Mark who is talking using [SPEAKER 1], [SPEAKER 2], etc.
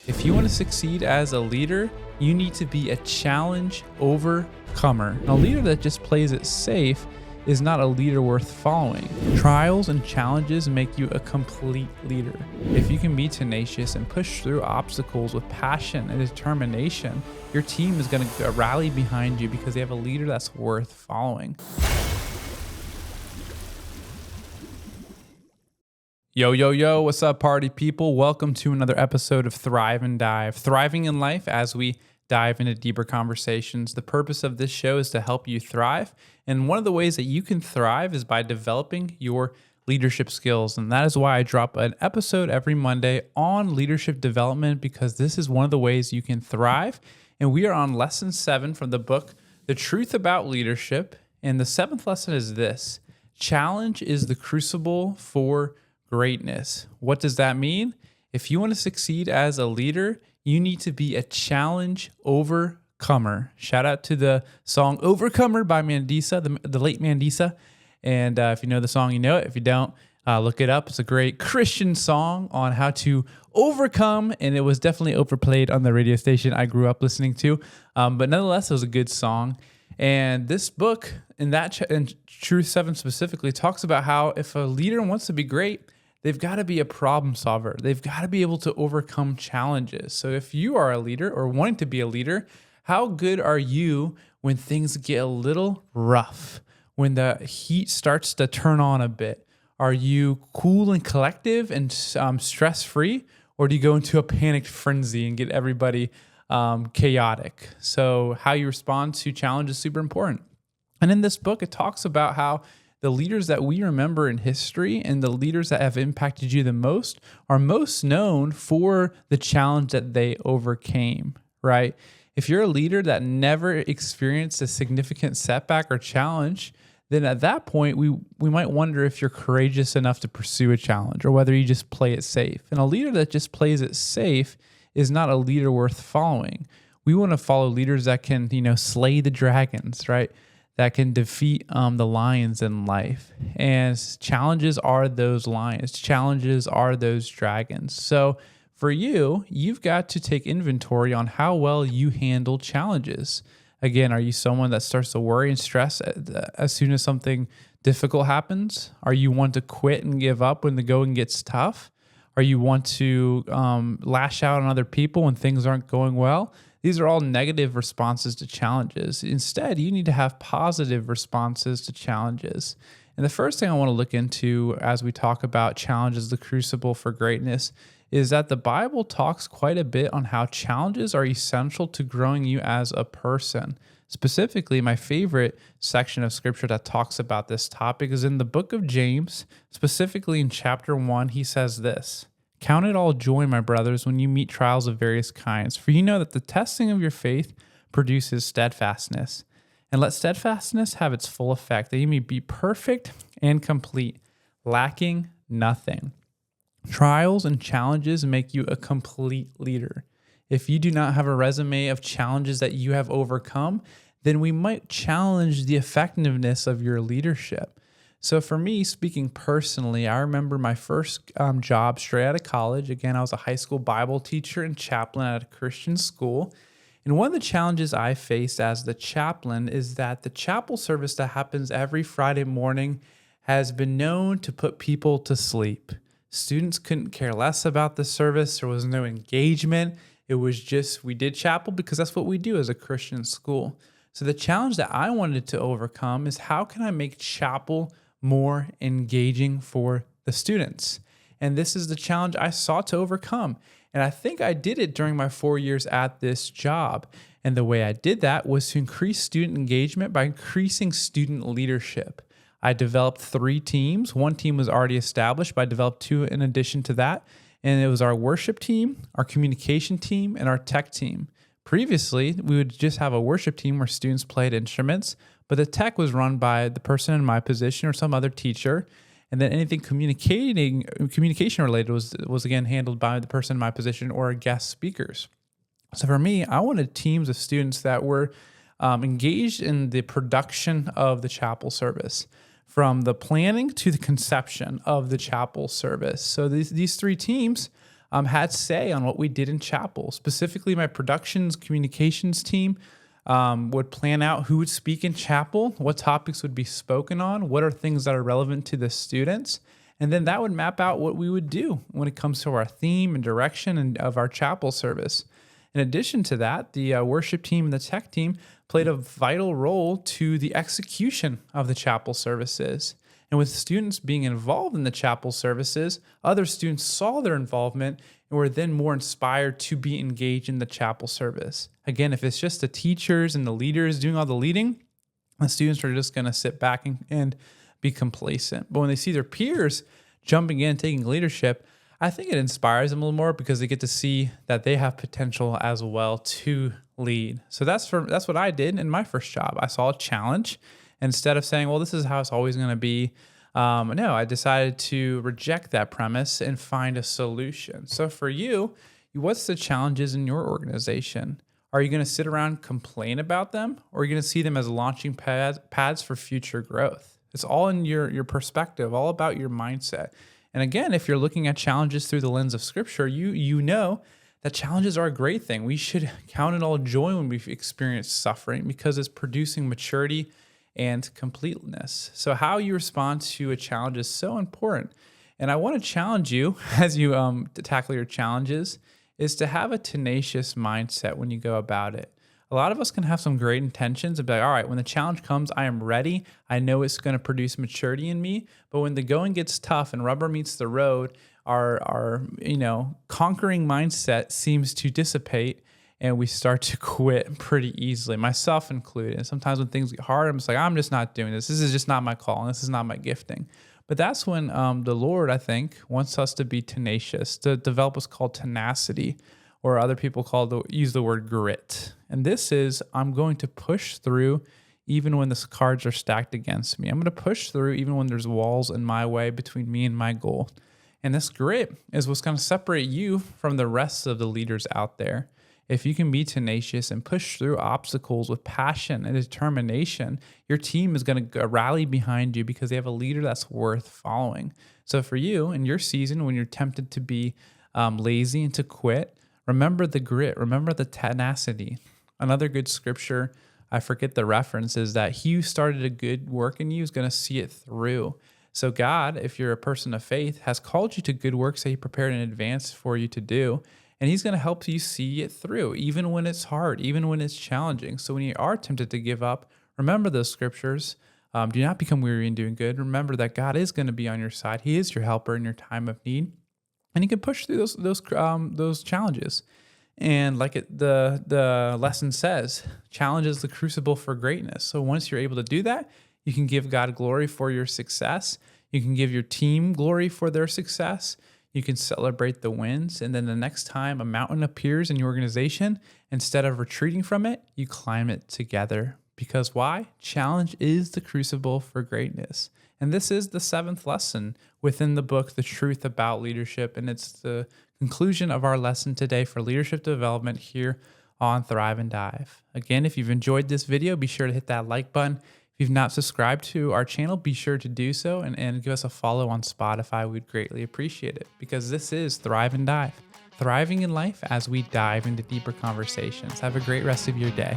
[SPEAKER 1] If you want to succeed as a leader, you need to be a challenge overcomer. A leader that just plays it safe is not a leader worth following. Trials and challenges make you a complete leader. If you can be tenacious and push through obstacles with passion and determination, your team is going to rally behind you because they have a leader that's worth following. Yo, what's up, party people? Welcome to another episode of Thrive and Dive. Thriving in life as we dive into deeper conversations. The purpose of this show is to help you thrive. And one of the ways that you can thrive is by developing your leadership skills. And that is why I drop an episode every Monday on leadership development, because this is one of the ways you can thrive. And we are on lesson 7 from the book, The Truth About Leadership. And the 7th lesson is this: challenge is the crucible for greatness. What does that mean? If you want to succeed as a leader, you need to be a challenge overcomer. Shout out to the song Overcomer by Mandisa, the late Mandisa. And if you know the song, you know it. If you don't, look it up. It's a great Christian song on how to overcome, and it was definitely overplayed on the radio station I grew up listening to. But nonetheless, it was a good song. And this book, in Truth 7 specifically, talks about how if a leader wants to be great, they've got to be a problem solver. They've got to be able to overcome challenges. So if you are a leader or wanting to be a leader, how good are you when things get a little rough, when the heat starts to turn on a bit? Are you cool and collective and stress-free, or do you go into a panicked frenzy and get everybody chaotic? So how you respond to challenge is super important. And in this book, it talks about how the leaders that we remember in history and the leaders that have impacted you the most are most known for the challenge that they overcame, right? If you're a leader that never experienced a significant setback or challenge, then at that point, we might wonder if you're courageous enough to pursue a challenge or whether you just play it safe. And a leader that just plays it safe is not a leader worth following. We want to follow leaders that can, slay the dragons, right? That can defeat the lions in life. And challenges are those lions. Challenges are those dragons. So for you, you've got to take inventory on how well you handle challenges. Again, are you someone that starts to worry and stress as soon as something difficult happens? Are you one to quit and give up when the going gets tough? Are you want to lash out on other people when things aren't going well? These are all negative responses to challenges. Instead, you need to have positive responses to challenges. And the first thing I want to look into as we talk about challenges, the crucible for greatness, is that the Bible talks quite a bit on how challenges are essential to growing you as a person. Specifically, my favorite section of scripture that talks about this topic is in the book of James. Specifically in chapter 1, he says this: "Count it all joy, my brothers, when you meet trials of various kinds, for you know that the testing of your faith produces steadfastness. And let steadfastness have its full effect, that you may be perfect and complete, lacking nothing." Trials and challenges make you a complete leader. If you do not have a resume of challenges that you have overcome, then we might challenge the effectiveness of your leadership. So for me, speaking personally, I remember my first job straight out of college. Again, I was a high school Bible teacher and chaplain at a Christian school. And one of the challenges I faced as the chaplain is that the chapel service that happens every Friday morning has been known to put people to sleep. Students couldn't care less about the service. There was no engagement. It was just, we did chapel because that's what we do as a Christian school. So the challenge that I wanted to overcome is, how can I make chapel more engaging for the students? And this is the challenge I sought to overcome. And I think I did it during my 4 years at this job. And the way I did that was to increase student engagement by increasing student leadership. I developed 3 teams. One team was already established, but I developed 2 in addition to that. And it was our worship team, our communication team, and our tech team. Previously, we would just have a worship team where students played instruments, but the tech was run by the person in my position or some other teacher. And then anything communication related was again handled by the person in my position or guest speakers. So for me, I wanted teams of students that were engaged in the production of the chapel service, from the planning to the conception of the chapel service. So these 3 teams had say on what we did in chapel. Specifically, my productions communications team would plan out who would speak in chapel, what topics would be spoken on, what are things that are relevant to the students. And then that would map out what we would do when it comes to our theme and direction of our chapel service. In addition to that, the worship team and the tech team played a vital role to the execution of the chapel services. And with students being involved in the chapel services, other students saw their involvement and were then more inspired to be engaged in the chapel service. Again, if it's just the teachers and the leaders doing all the leading, the students are just going to sit back and be complacent. But when they see their peers jumping in, taking leadership, I think it inspires them a little more because they get to see that they have potential as well to lead. So that's what I did in my first job. I saw a challenge. Instead of saying, well, this is how it's always going to be, no, I decided to reject that premise and find a solution. So for you, what's the challenges in your organization? Are you going to sit around and complain about them, or are you going to see them as launching pads for future growth? It's all in your perspective, all about your mindset. And again, if you're looking at challenges through the lens of Scripture, you know that challenges are a great thing. We should count it all joy when we've experienced suffering because it's producing maturity and completeness. So how you respond to a challenge is so important. And I want to challenge you as you to tackle your challenges is to have a tenacious mindset when you go about it. A lot of us can have some great intentions and be like, all right, when the challenge comes, I am ready. I know it's going to produce maturity in me. But when the going gets tough and rubber meets the road, our conquering mindset seems to dissipate and we start to quit pretty easily, myself included. And sometimes when things get hard, I'm just like, I'm just not doing this. This is just not my call. And this is not my gifting. But that's when the Lord, I think, wants us to be tenacious, to develop what's called tenacity, or other people use the word grit. And this is, I'm going to push through even when the cards are stacked against me. I'm going to push through even when there's walls in my way between me and my goal. And this grit is what's going to separate you from the rest of the leaders out there. If you can be tenacious and push through obstacles with passion and determination, your team is going to rally behind you because they have a leader that's worth following. So for you in your season, when you're tempted to be lazy and to quit, remember the grit, remember the tenacity. Another good scripture, I forget the reference, is that he who started a good work in you is going to see it through. So God, if you're a person of faith, has called you to good works that he prepared in advance for you to do. And he's going to help you see it through, even when it's hard, even when it's challenging. So when you are tempted to give up, remember those scriptures. Do not become weary in doing good. Remember that God is going to be on your side. He is your helper in your time of need. And you can push through those challenges. And like the lesson says, challenge is the crucible for greatness. So once you're able to do that, you can give God glory for your success. You can give your team glory for their success. You can celebrate the wins. And then the next time a mountain appears in your organization, instead of retreating from it, you climb it together. Because why? Challenge is the crucible for greatness. And this is the 7th lesson within the book, The Truth About Leadership. And it's the conclusion of our lesson today for leadership development here on Thrive and Dive. Again, if you've enjoyed this video, be sure to hit that like button. If you've not subscribed to our channel, be sure to do so and give us a follow on Spotify. We'd greatly appreciate it because this is Thrive and Dive, thriving in life as we dive into deeper conversations. Have a great rest of your day.